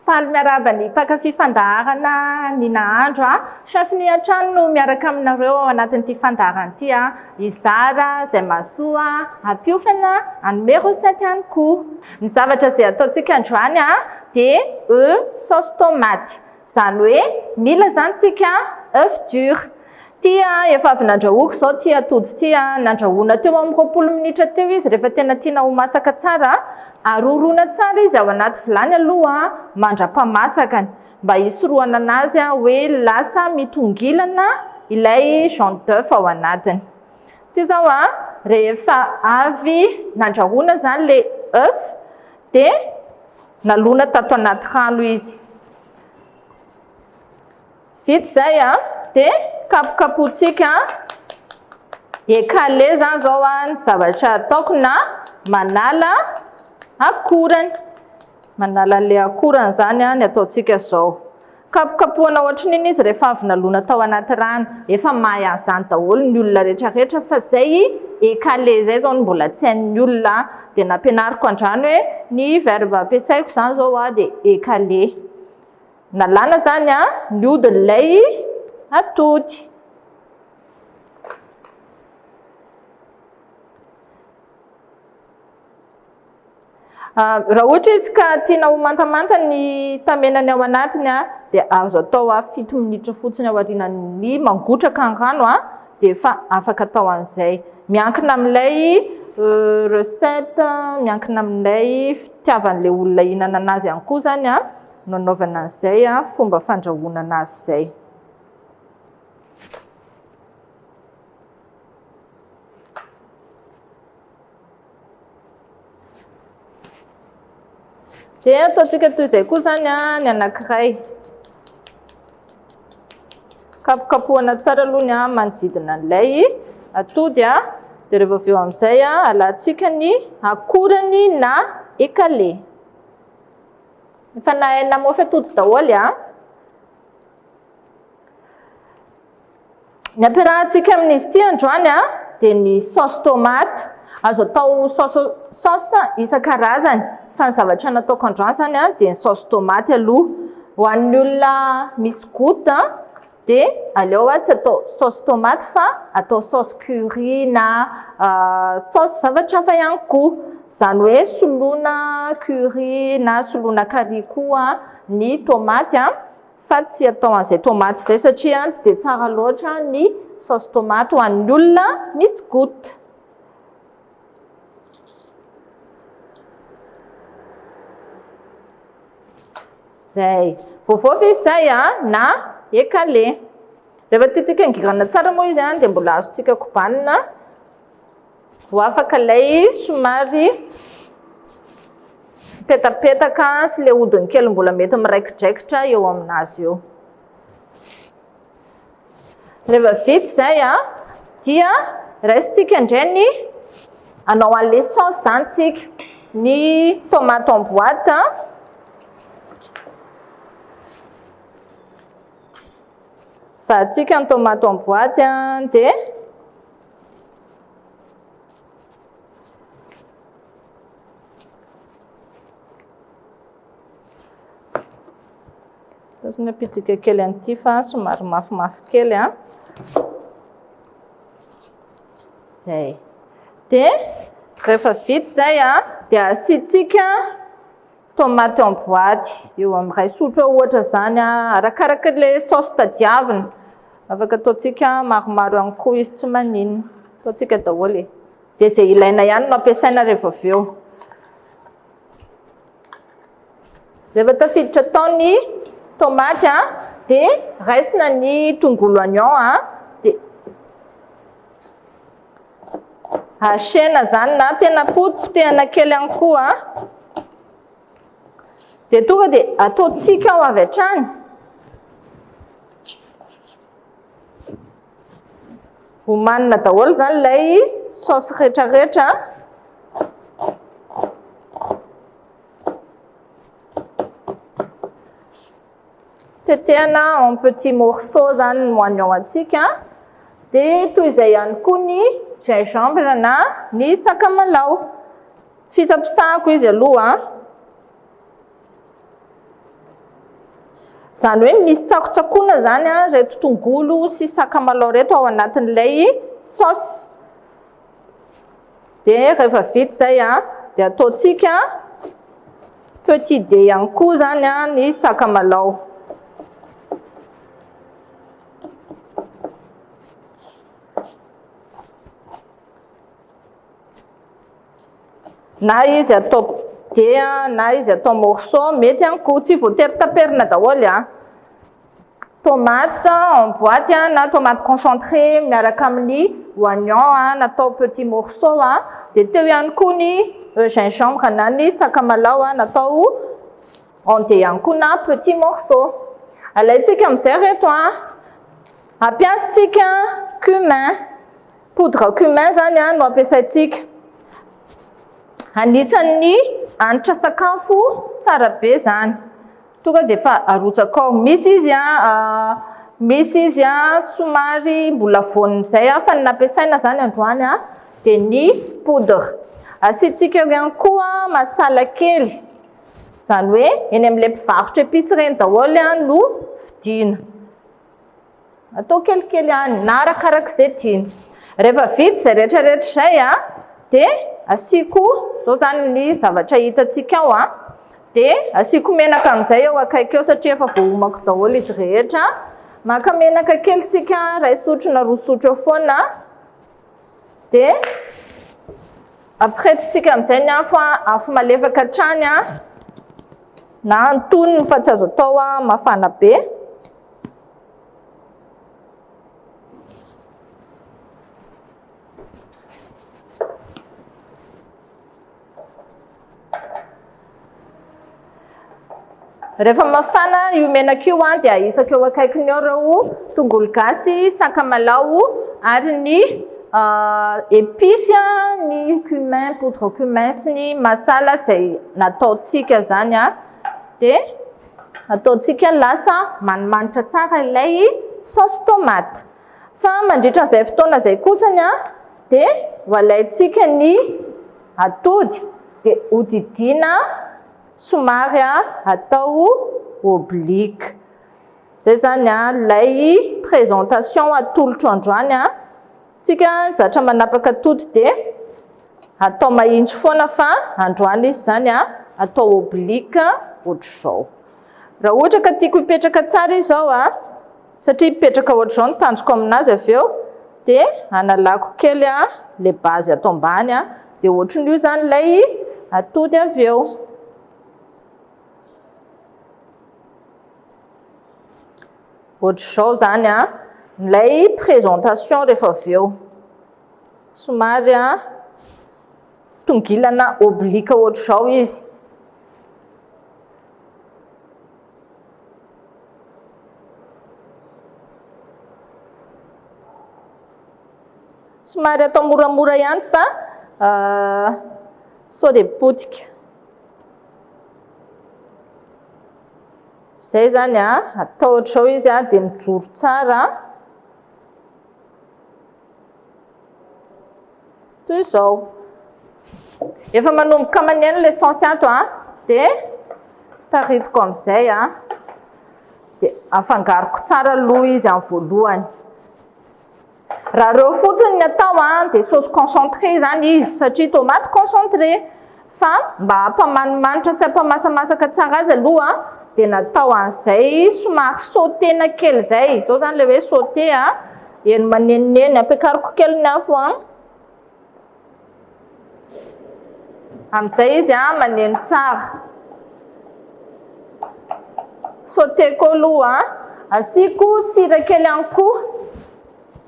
Faly miaraba ny mpankafy fandaharana ny nahandro chef ny an-trano no miaraka aminareo ao anatin'ity fandaharana ity izara izay mahasoa ampiofana anome recette ihany koa. Ny zavatra izay ataontsika androany dia sauce tomate. Izany hoe mila zany tsika œuf dur. Ty efa avy nandrahoako zao ty atody ty nandrahoana teo amin'ny 20 minitra teo izy rehefa tena tiana ho masaka tsara. Arorona tsara izy ao anaty vilany aloha mandra-pahamasakany mba hisorohana anazy hoe lasa mitongilana ilay jaune d'œuf ao anatiny. Ty zao rehefa avy nandrahoana zany le œuf dia nalona tato anaty rano izy. Vita zay dia kapokapotsika ekale zany zao ny zavatra ataoko na manala akorany. Manala le akorany zany ny ataontsika zao. Kapokapohana ohatran'iny izy rehefa avy nalona tao anaty rano. Efa mahay an'izany daholo ny olona rehetrarehetra fa zay ekale zay zao no mbola tsy hain'ny olona dia nampianariko androany hoe ny verbe ampiasaiko zany zao dia ekale. Nalana zany ny hodin'ilay atody. Raha ohatra izy ka tiana ho mantamanta ny tamenany ao anatiny dia azo atao 7 minitra fotsiny ao aorianan'ny mangotraka ny rano dia efa afaka atao an'izay. Miankina amin'ilay recette, miankina amin'ilay fitiavan'ilay olona hihinana anazy ihany koa zany no anaovana an'izay fomba fandrahoana anazy izay. Dia ataontsika toy izay koa zany ny anankiray. Kapokapohana tsara aloha ny manodidina an'ilay atody dia rehefa avy eo amin'izay alantsika ny akorany na ekale. Efa nahay namafy atody daholo Ny ampiarahantsika amin'izy ity androany dia ny sauce tomate. Azo atao sauce isan-karazany. Fa ny zavatra nataoko androany zany dia ny sauce tomate aloha. Ho an'ny olona misy goutte dia aleo tsy atao sauce tomate fa atao sauce curry na sauce zavatra hafa ihany koa. Izany hoe soloina curry na soloina carry koa ny tomate fa tsy atao an'izay tomate izay satria tsy dia tsara loatra ny sauce tomate ho an'ny olona misy goutte. Zay. Voavaovy izy zay na ekale. Rehefa tiantsika hangirana tsara moa izy dia mbola azontsika kobanina ho afaka ilay somary petapetaka sy ilay hodiny kely mbola mety miraikidraikitra eo aminazy eo. Rehefa vita izay dia raisitsika indray ny anao an'ilay sauce zany tsika. Ny tomate en boîte vahatsika ny tomate en boîte dia tazona pitsika kely an'ity fa somary mafimafy kely Zay. Dia rehefa vita zay dia asiantsika tomate en boîte eo amin'ny 2 sotro ohatra zany arakaraka ilay sauce tadiavina. Afaka ataontsika maromaro ihany koa izy tsy maninona. Ataontsika daholo dia izay ilaina ihany no ampiasaina rehefa avy eo. Rehefa tafiditra tao ny tomate dia raisina ny tongolo oignon dia asena zany na tena potipotehana kely ihany koa dia tonga dia ataontsika ao avy hatrany. Homanina daholo zany ilay sauce rehetrarehetra. Tetehana en petit morceau zany ny oignon antsika. Dia toy izay ihany koa ny gingembre na ny sakamalao. Fisapisahako izy aloha Zany hoe misy tsakotsakoana zany a reto tongolo sy sakamalaho reto ao anatin'ilay saosy. Dia rehefa vita zay a dia ataontsika petit dé ihany koa zany a ny sakamalaho. Na izy atao dé na izy atao morceau mety ihany koa, tsy voatery taperina daholo a. Tomate en boîte na tomate concentré miaraka amin'ny oignon natao petit morceau dia teo ihany koa ny gingembre na ny sakamalaho natao en dé ihany koa na petit morceau. Alaintsika amin'izay reto ampiasatsika cumin, poudre cumin zany no ampiasaitsika. Anisan'ny hanitra sakafo tsara be zany. Tonga dia efa arotsaka ao. Misy izy somary mbola voaniny izay fa ny nampiasaina zany androany dia ny poudre. Asiantsika ihany koa masala kely. Zany hoe eny amin'ilay mpivarotra épices ireny daholo no vidina. Atao kelikely na arakarak'izay tiana. Rehefa vita izay rehetrarehetra izay dia asiako zao zany ny zavatra hitantsika ao dia asiako menaka amin'izay eo akaiky eo satria efa voaomako daholo izy rehetra. Maka menaka kelytsika 1 sotro na 2 sotro eo foana dia apretitsika amin'izay ny afo malefaka hatrany na antonony fa tsy azo atao mafana be. Rehefa mafana io menaka io dia ahisako eo akaikiny eo ireo tongolo gasy, sakamalaho ary ny épices ny cumin, poudre cumin sy ny masala izay nataontsika zany dia ataontsika lasa manimanitra tsara ilay saosy tomate. Fa mandritra an'izay fotoana izay kosany dia alaintsika ny atody dia hodidina somary atao oblique. Zay zany ilay présentation atolotro androany. Tsika zatra manapaka atody dia atao mahitsy foana fa androany izy zany atao oblique ohatr'izao. Raha ohatra ka tiako hipetraka tsara izy zao satria hipetraka ohatr'izao no tanjoko aminazy avy eo dia analako kely le base atao ambany dia ohatran'io zany ilay atody avy eo. Ohatr'izao zany ilay présentation rehefa avy eo. Somary tongilana oblique ohatr'izao izy. Somary atao moramora ihany fa sao dia potika. Zay zany atao ohatr'izao izy dia mijoro tsara toy izao. Efa manomboka maneno ilay saosy ato dia taritiko amin'izay dia afangaroko tsara aloha izy amin'ny voalohany. Raha reo fotsiny ny atao dia saosy concentré zany izy satria tomate concentré. Fa mba hampamanimanitra sy hampamasamasaka tsara azy aloha dia natao an'izay somary sautena kely zay. Zao zany ilay hoe sauté eny manenoneny ampiakariko kely ny afo amin'izay izy maneno tsara. Sautéko aloha asiako sira kely ihany koa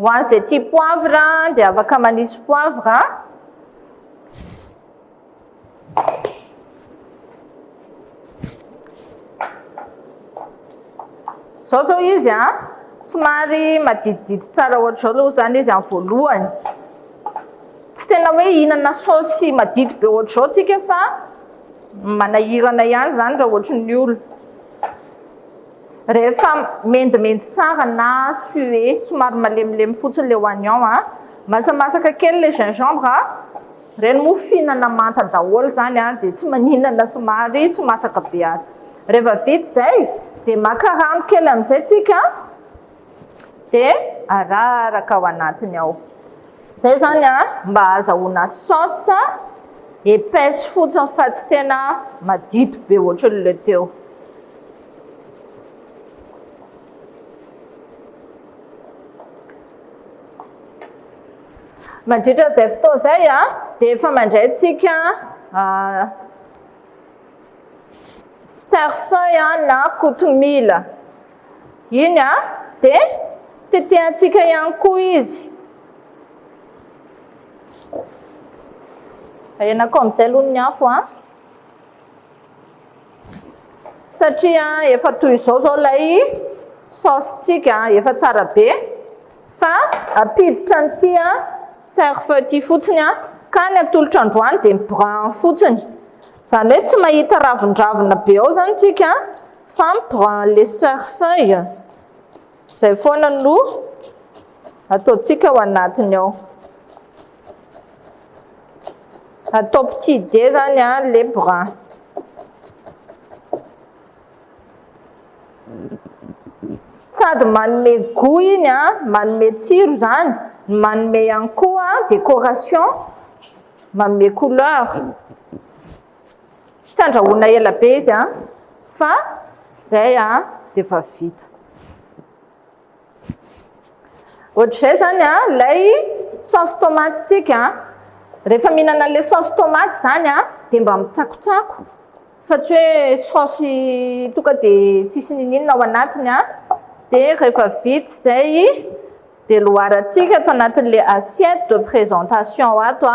ho an'izay tia poivre dia afaka manisy poivre. Zao izy somary madididity tsara ohatr'izao aloha zany izy amin'ny voalohany. Tsy tena hoe hihinana saosy madidy be ohatr'izao tsika fa manahirana ihany zany raha ohatran'ny olona. Rehefa mendimendy tsara na sué somary malemilemy fotsiny le oignon masamasaka kely le gingembre reny moa fihinana manta daholo zany dia tsy maninana somary tsy masaka be Rehefa vita izay dia maka rano kely amin'izay tsika dia araraka ao anatiny ao. Zay zany mba azahoana saosy épaisse fotsiny fa tsy tena madito be ohatran'ilay teo. Mandritra izay fotoana izay dia efa mandray tsika cerfeuil na kotomila. Iny dia tetehantsika ihany koa izy. Ahenako amin'izay aloha ny afo satria efa toy izao ilay saositsika efa tsara be fa apiditra n'ity cerfeuil ity fotsiny ka ny atolotra androany dia mi-brun fotsiny. Izany hoe tsy mahita ravindravina be ao zany tsika fa mi-brun le cerfeuil. Izay foana no ataontsika ao anatiny ao. Atao petit dé zany le brun. Sady manome goût iny manome tsiro zany, manome ihany koa décoration, manome couleur. Tsy andrahoina ela be izy fa zay dia efa vita. Ohatr'izay zany ilay saosy tomaty tsika. Rehefa mihinana le saosy tomaty zany dia mba mitsakotsako fa tsy hoe saosy tonga dia tsisy ninina ao anatiny dia rehefa vita izay dia loharantsika ato anatin'ilay assiette de présentation ato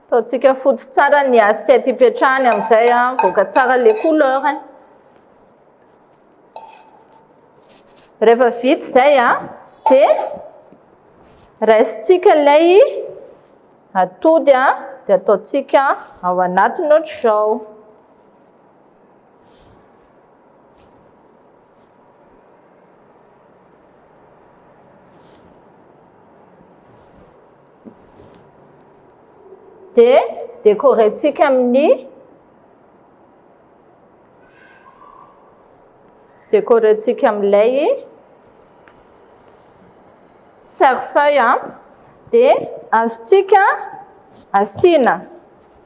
ataontsika fotsy tsara ny assiette hipetrahany amin'izay mivoaka tsara le couleurany. Rehefa vita izay dia raisitsika ilay atody dia ataontsika ao anatiny ohatr'izao. Dia décorentsika amin'ny amin'ilay cerfeuil dia azontsika asiana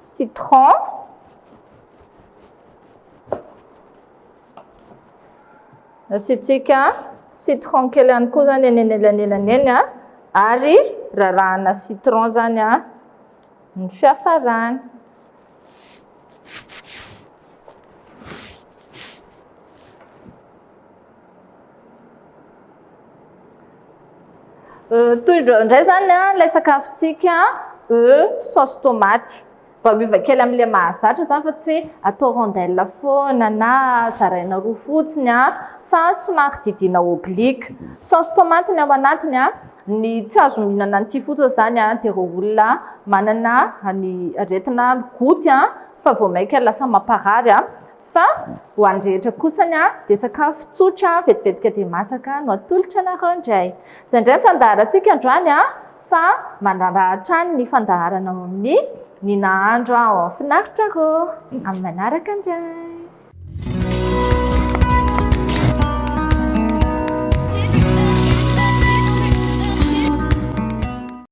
citron, asiantsika citron kely ihany koa zany eny anelanelan'ny eny ary rarahana citron zany ny fiafarany. Toy indray zany ilay sakafontsika saosy tomaty. Mba miova kely amin'ilay mahazatra zany fa tsy hoe atao rondelle foana na zaraina roa fotsiny fa somary didina oblique. Saosy tomaty ny ao anatiny ny tsy azo mihinana an'ity fotsiny zany dia ireo olona manana ny aretina goty fa vao mainka lasa mamparary fa ho an'ny rehetra kosany dia sakafo tsotra vetivetika dia masaka no atolotra anareo indray. Izay indray ny fandaharantsika androany fa manarahatra ny fandaharana amin'ny ny nahandro ao amin'ny finaritra reo amin'ny manaraka indray.